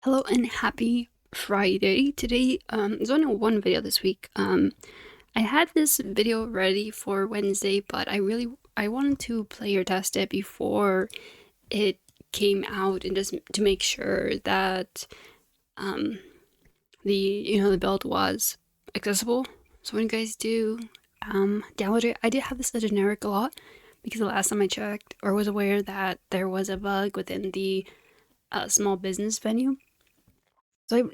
Hello and happy Friday. Today, there's only one video this week. I had this video ready for Wednesday, but I wanted to play or test it before it came out and just to make sure that um the build was accessible. So when you guys do download it, I did have this as a generic a lot because the last time I checked or was aware that there was a bug within the small business venue. So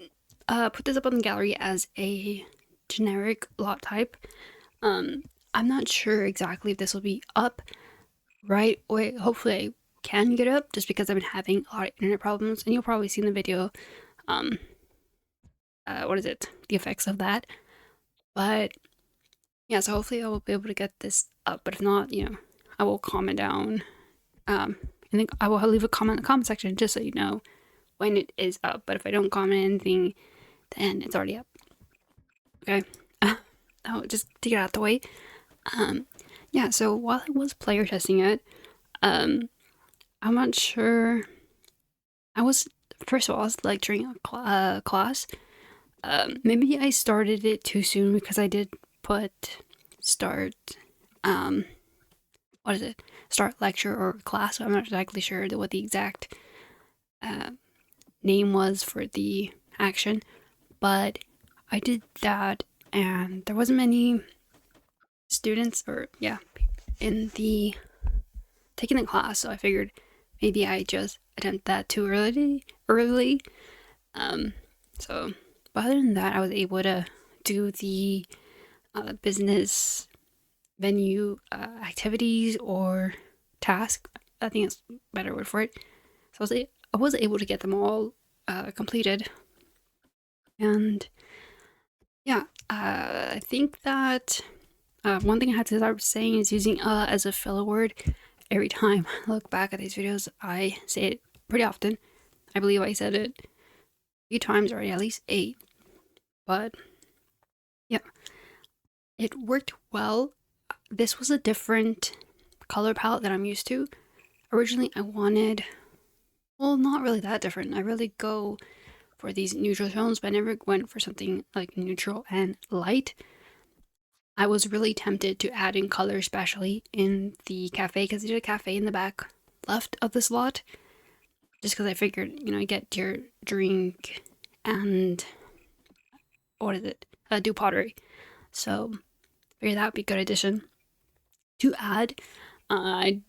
I put this up on the gallery as a generic lot type. I'm not sure exactly if this will be up right away. Hopefully I can get it up just because I've been having a lot of internet problems, and you'll probably see in the video um what is it, the effects of that. But yeah, so hopefully I will be able to get this up, but if not, I will comment down. I think I will leave a comment in the comment section just so you know when it is up. But if I don't comment anything, then it's already up. Okay. Oh, just to get out the way. Yeah, so while I was player testing it, I'm not sure. First of all, I was lecturing a class. Maybe I started it too soon because I did put start, what is it? Start lecture or class. So I'm not exactly sure what the exact name was for the action, but I did that, and there wasn't many students in the taking the class, so I figured maybe I just attempt that too early. So but other than that, I was able to do the business venue activities or task. I think it's a better word for it. So I was able to get them all completed, and yeah, I think that one thing I had to start saying is using as a filler word. Every time I look back at these videos, I say it pretty often. I believe I said it a few times already, at least 8. But yeah, it worked well. This was a different color palette that I'm used to. Originally, I wanted, well, not really that different. I really go for these neutral tones, but I never went for something like neutral and light. I was really tempted to add in color, especially in the cafe, because they did a cafe in the back left of this lot. Just because I figured, you get your drink and what is it? Do pottery. So figured that would be a good addition to add. I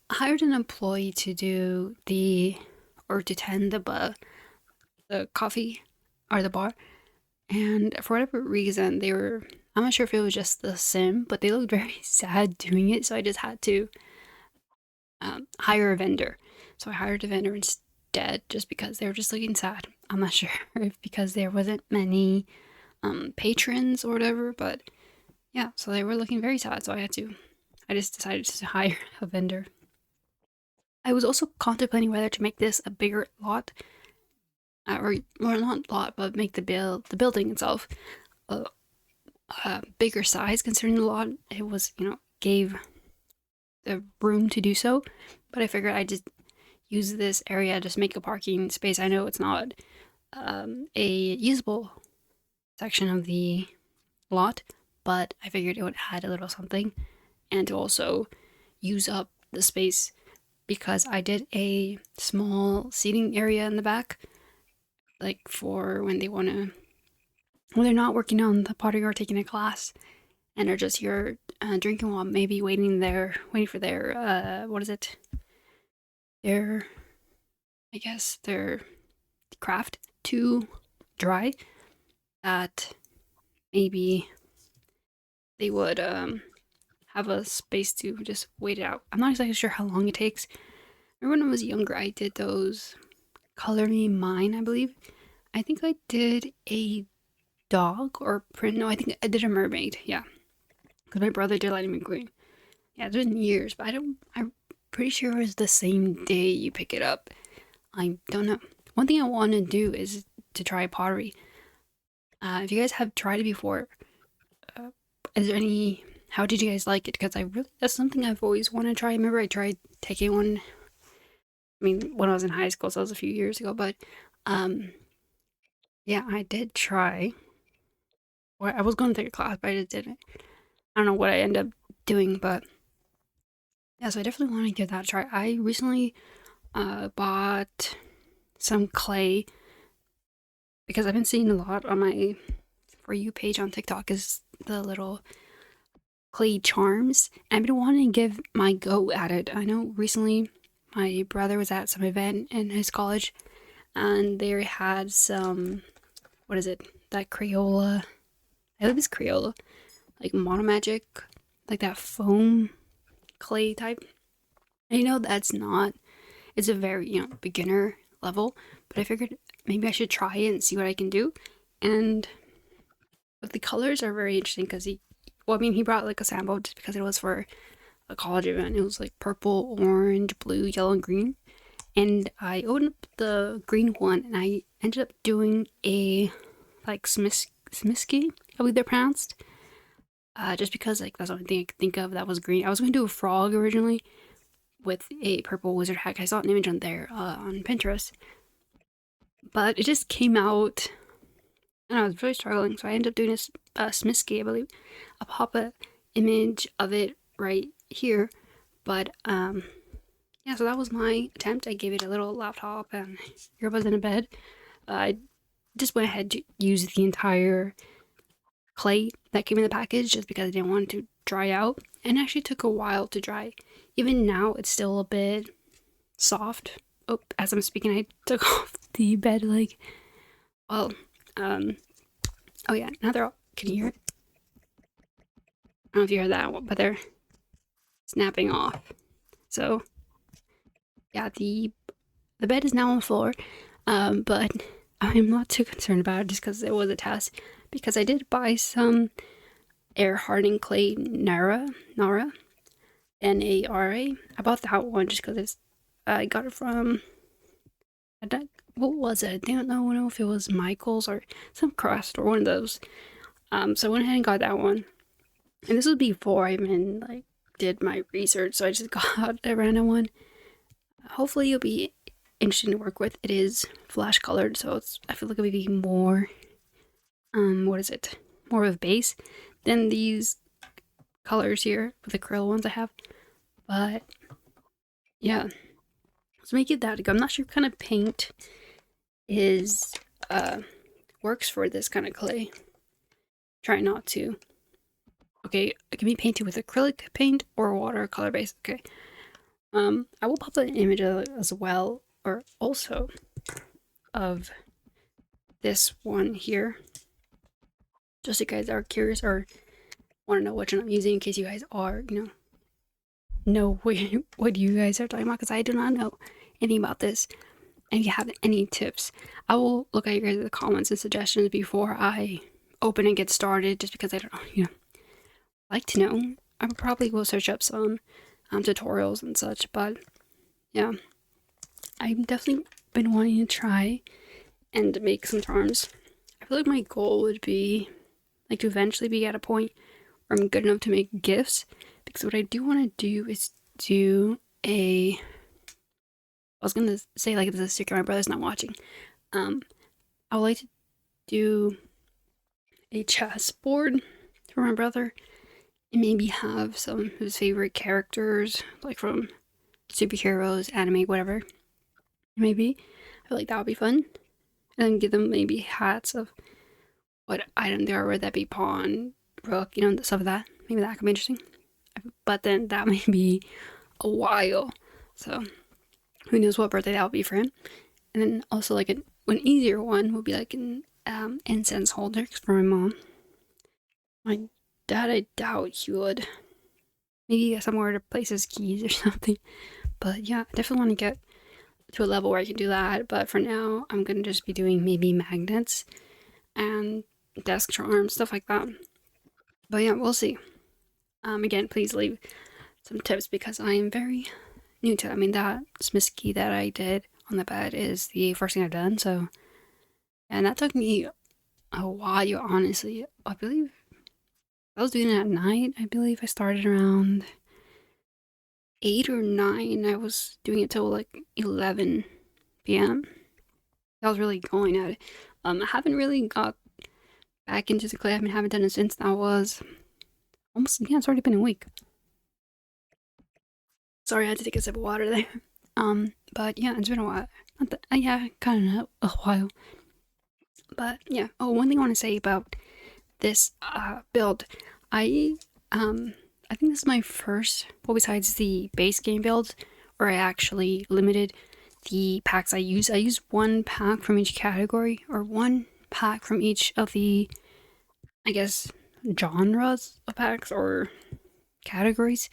hired an employee to do to tend the coffee or the bar, and for whatever reason I'm not sure if it was just the sim, but they looked very sad doing it, so I just had to hire a vendor. So I hired a vendor instead just because they were just looking sad. I'm not sure if because there wasn't many patrons or whatever, but yeah, so they were looking very sad, so I just decided to hire a vendor. I was also contemplating whether to make this a bigger lot, or not lot, but make the building itself a bigger size considering the lot. It was, gave the room to do so, but I figured I'd just use this area, just make a parking space. I know it's not a usable section of the lot, but I figured it would add a little something, and to also use up the space because I did a small seating area in the back, like for when they're not working on the pottery or taking a class, and are just here drinking while maybe waiting for their what is it? Their, I guess their craft to dry. That maybe they would have a space to just wait it out. I'm not exactly sure how long it takes. Remember when I was younger, I did those Color Me Mine, I believe. I think I did a dog or print. No, I think I did a mermaid. Yeah, because my brother did Lightning McQueen. Yeah, it's been years, but I'm pretty sure it was the same day you pick it up. I don't know. One thing I want to do is to try pottery. If you guys have tried it before, is there any? How did you guys like it? Because that's something I've always wanted to try. I remember I tried taking one I mean, when I was in high school, so that was a few years ago. But um, yeah, I did try. Well, I was going to take a class, but I just didn't. I don't know what I ended up doing, but yeah, so I definitely want to give that a try. I recently bought some clay because I've been seeing a lot on my For You page on TikTok is the little clay charms. I've been wanting to give my go at it. I know recently my brother was at some event in his college and they had some, what is it? That Crayola. I believe it's Crayola. Like Mono Magic, like that foam clay type. And that's not, it's a very, beginner level, but I figured maybe I should try it and see what I can do. And but the colors are very interesting because he brought like a sample just because it was for a college event. It was like purple, orange, blue, yellow, and green. And I opened up the green one and I ended up doing a like Smisky, I believe they're pronounced. Just because like that's the only thing I could think of that was green. I was going to do a frog originally with a purple wizard hat. I saw an image on there on Pinterest, but it just came out and I was really struggling. So I ended up doing a Smisky, I believe. I'll pop a image of it right here. But yeah, so that was my attempt. I gave it a little laptop and earbuds in a bed. I just went ahead to use the entire clay that came in the package just because I didn't want it to dry out. And it actually took a while to dry. Even now, it's still a bit soft. Oh, as I'm speaking, I took off the bed like, well, oh yeah, now they're all, can you hear it? I don't know if you heard that, but they're snapping off. So yeah, the bed is now on the floor, but I'm not too concerned about it just because it was a test. Because I did buy some air hardening clay Nara, Nara. I bought that one just because I got it from, what was it? I don't know if it was Michael's or some craft store, one of those. So I went ahead and got that one. And this was before I even like did my research, so I just got a random one. Hopefully it'll be interesting to work with. It is flash colored, so I feel like it'll be more what is it? More of a base than these colors here with the acrylic ones I have. But yeah, let's make it that. I'm not sure what kind of paint is works for this kind of clay. Try not to. Okay, it can be painted with acrylic paint or watercolor base. Okay. I will pop an image as well, or also of this one here, just if you guys are curious or want to know which one I'm using, in case you guys are, know what you guys are talking about, because I do not know anything about this. And if you have any tips, I will look at your guys' comments and suggestions before I open and get started, just because I don't like to know. I probably will search up some tutorials and such, but yeah, I've definitely been wanting to try and make some charms. I feel like my goal would be like to eventually be at a point where I'm good enough to make gifts, because what I do want to do is do I was gonna say like this is a secret, my brother's not watching. I would like to do a chessboard for my brother and maybe have some of his favorite characters, like from superheroes, anime, whatever. Maybe. I feel like that would be fun. And then give them maybe hats of what item they are, whether that be pawn, rook, stuff like that. Maybe that could be interesting. But then that may be a while. So who knows what birthday that will be for him. And then also like an easier one would be like an incense holder for my mom. My dad, I doubt he would. Maybe somewhere to place his keys or something. But yeah, I definitely want to get to a level where I can do that. But for now, I'm going to just be doing maybe magnets and desk charms, stuff like that. But yeah, we'll see. Again, please leave some tips because I am very new to it. I mean, that Smisky that I did on the bed is the first thing I've done, so. And that took me a while, honestly. I believe I was doing it at night. I believe I started around 8 or 9. I was doing it till like 11 p.m. I was really going at it. I haven't really got back into the clay. I haven't done it since. That was almost, yeah, it's already been a week. Sorry, I had to take a sip of water there. But yeah, it's been a while. Not that, yeah, kind of a while. But yeah. Oh, one thing I want to say about this build, I I think this is my first. Well, besides the base game build, where I actually limited the packs I use. I use one pack from each category, or one pack from each of the, I guess, genres of packs or categories.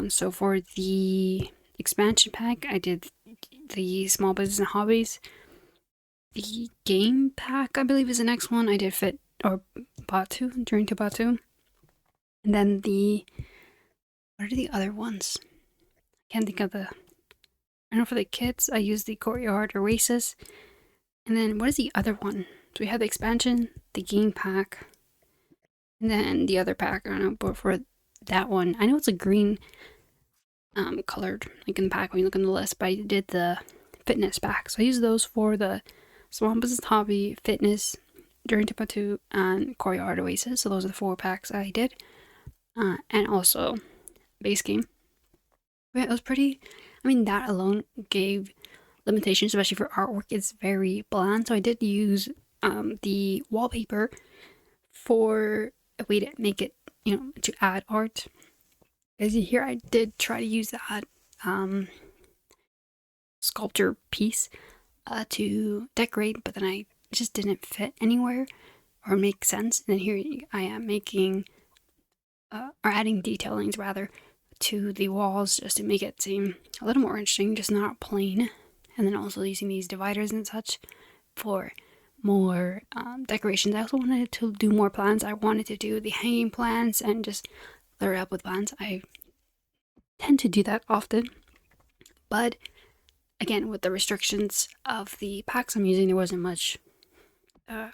So for the expansion pack, I did the small business and hobbies. The game pack, I believe, is the next one. I did fit or Batu, during to Batu. And then what are the other ones? I can't think of the. I know for the kids, I used the Courtyard Oasis. And then what is the other one? So we have the expansion, the game pack, and then the other pack. I don't know, but for that one, I know it's a green colored, like in the pack when you look on the list, but I did the fitness pack. So I used those for the small business hobby, fitness, during Timbuktu, and Courtyard Oasis. So those are the 4 packs I did. And also base game. But yeah, it was pretty, I mean, that alone gave limitations, especially for artwork. It's very bland. So I did use the wallpaper for a way to make it, to add art. As you hear, I did try to use that sculpture piece to decorate, but then it just didn't fit anywhere or make sense. And then here I am making, or adding detailings rather, to the walls just to make it seem a little more interesting, just not plain. And then also using these dividers and such for more decorations. I also wanted to do more plants. I wanted to do the hanging plants and just layer it up with plants. I tend to do that often, but again, with the restrictions of the packs I'm using, there wasn't much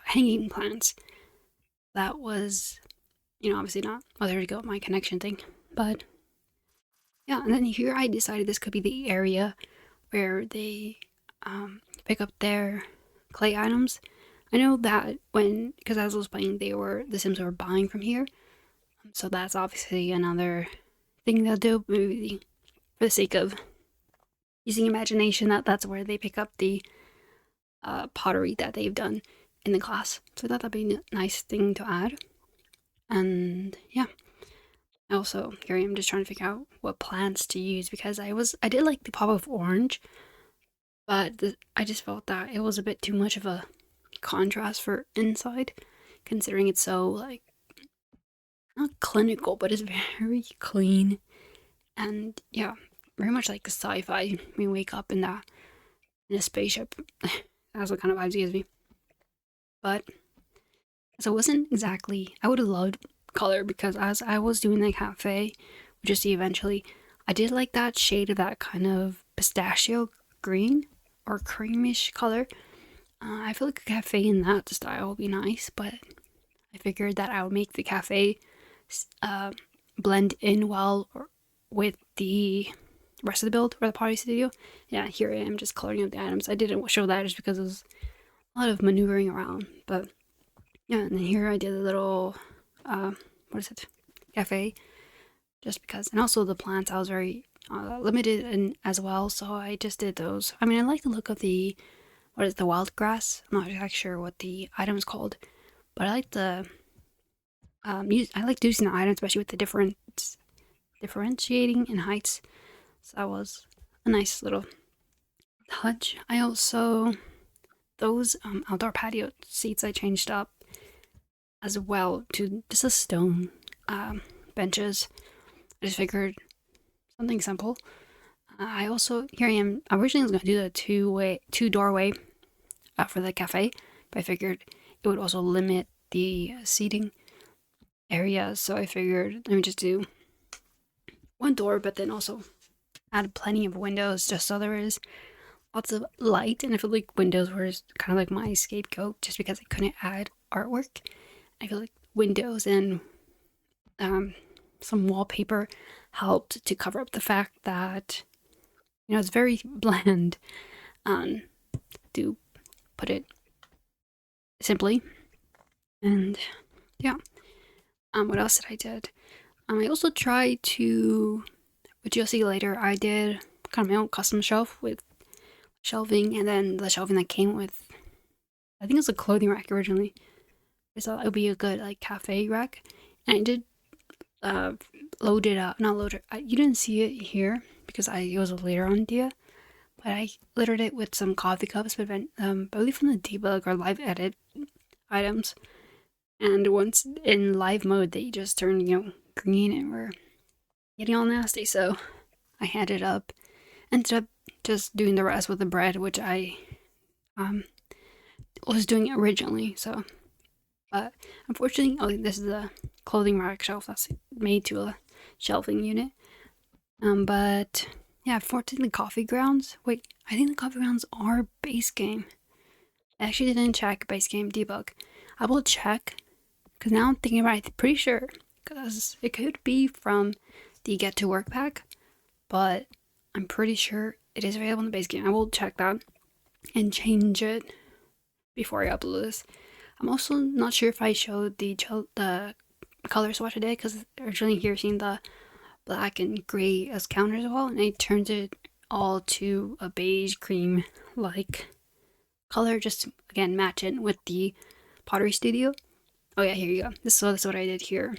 hanging plants. That was, obviously not. Oh, there we go, my connection thing. But yeah, and then here I decided this could be the area where they pick up their clay items. I know that because as I was playing, the Sims were buying from here, so that's obviously another thing they'll do. Maybe for the sake of using imagination, that's where they pick up the pottery that they've done in the class. So I thought that'd be a nice thing to add. And yeah, also here I am just trying to figure out what plants to use, because I did like the pop of orange, but I just felt that it was a bit too much of a contrast for inside, considering it's so, like, not clinical, but it's very clean. And yeah, very much like sci-fi. We wake up in a spaceship. That's what kind of vibes it gives me. But so it wasn't exactly. I would have loved color, because as I was doing the cafe, which you see eventually, I did like that shade of that kind of pistachio green or creamish color. I feel like a cafe in that style would be nice, but I figured that I would make the cafe blend in well with the rest of the build or the party studio. Yeah, here I am just coloring up the items. I didn't show that just because it was a lot of maneuvering around, but yeah. And then here I did a little what is it, cafe, just because. And also the plants, I was very limited in as well, so I just did those. I mean, I like the look of the, what is the wild grass. I'm not exactly sure what the item is called, but I like the I like using the items, especially with the differentiating in heights. So that was a nice little touch. I also, those outdoor patio seats I changed up as well to just a stone benches. I just figured something simple. I also, here I am. Originally, I was going to do the two doorway for the cafe, but I figured it would also limit the seating area. So I figured, let me just do one door, but then also add plenty of windows, just so there is lots of light. And I feel like windows were kind of like my scapegoat, just because I couldn't add artwork. I feel like windows and some wallpaper helped to cover up the fact that, it's very bland, to put it simply. And yeah, what else did I did? I also tried to, which you'll see later, I did kind of my own custom shelf with shelving, and then the shelving that came with, I think it was a clothing rack originally. I thought it would be a good like cafe rack, and I did load it up. Not load it. You didn't see it here because it was a later on idea, but I littered it with some coffee cups, but I believe from the debug or live edit items. And once in live mode, they just turn green and were getting all nasty. So I ended up just doing the rest with the bread, which I was doing originally. So, but unfortunately, this is a clothing rack shelf that's made to a shelving unit. But yeah, fortunately, the coffee grounds. Wait, I think the coffee grounds are base game. I actually didn't check base game debug. I will check because now I'm thinking about it. I'm pretty sure because it could be from the Get to Work pack, but I'm pretty sure it is available in the base game. I will check that and change it before I upload this. I'm also not sure if I showed the color swatch today because originally here seen the black and gray as counters as well, and I turned it all to a beige cream like color just to again match it with the Pottery Studio. Oh yeah, here you go. This is what I did here.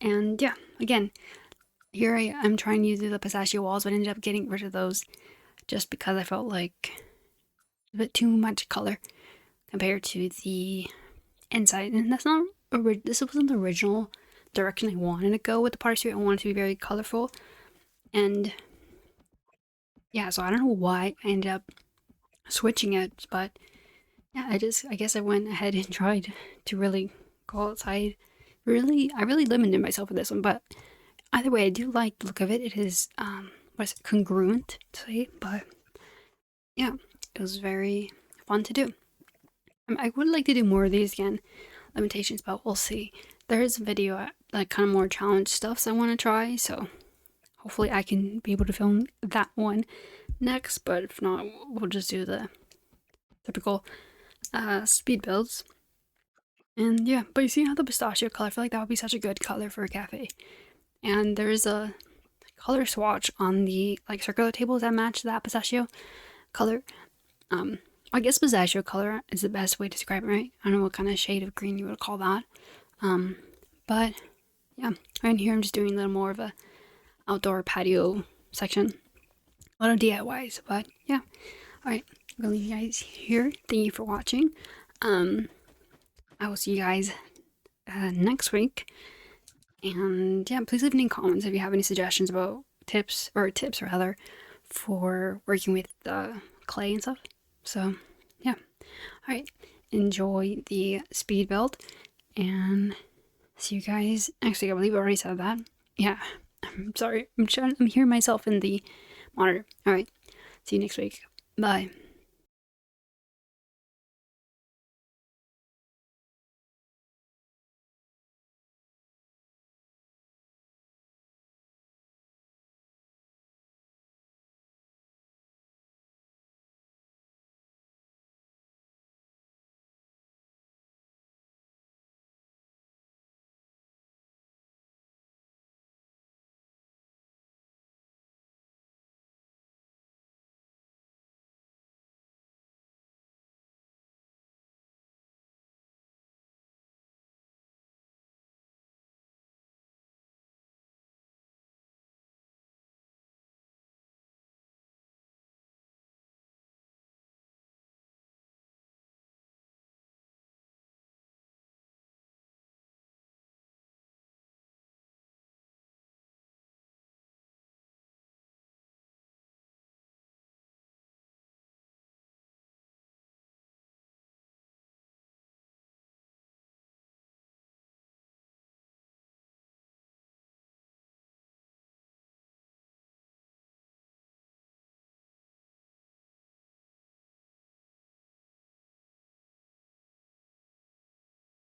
And yeah, again, here I'm trying to do the pistachio walls, but I ended up getting rid of those just because I felt like a bit too much color compared to the inside. And that's not this wasn't the original direction I wanted to go with the Pottery Studio. I wanted to be very colorful, and yeah, so I don't know why I ended up switching it, but yeah, I guess I went ahead and tried to really go outside. I really limited myself with this one, but either way, I do like the look of it. It is congruent to say, but yeah, it was very fun to do. I would like to do more of these again, limitations, but we'll see. There is a video like kind of more challenge stuff so I want to try, so hopefully I can be able to film that one next, but if not, we'll just do the typical speed builds. And yeah, but you see how the pistachio color, I feel like that would be such a good color for a cafe. And there is a color swatch on the like circular tables that match that pistachio color. I guess pistachio color is the best way to describe it, right? I don't know what kind of shade of green you would call that. But yeah, right here I'm just doing a little more of a outdoor patio section. A lot of DIYs, but yeah. Alright, I'm gonna leave you guys here. Thank you for watching. I will see you guys next week. And yeah, please leave any comments if you have any suggestions about tips rather for working with clay and stuff. So yeah, all right, enjoy the speed build and see you guys next week. I believe I already said that. Yeah, I'm sorry, I'm hearing myself in the monitor. All right, see you next week. Bye.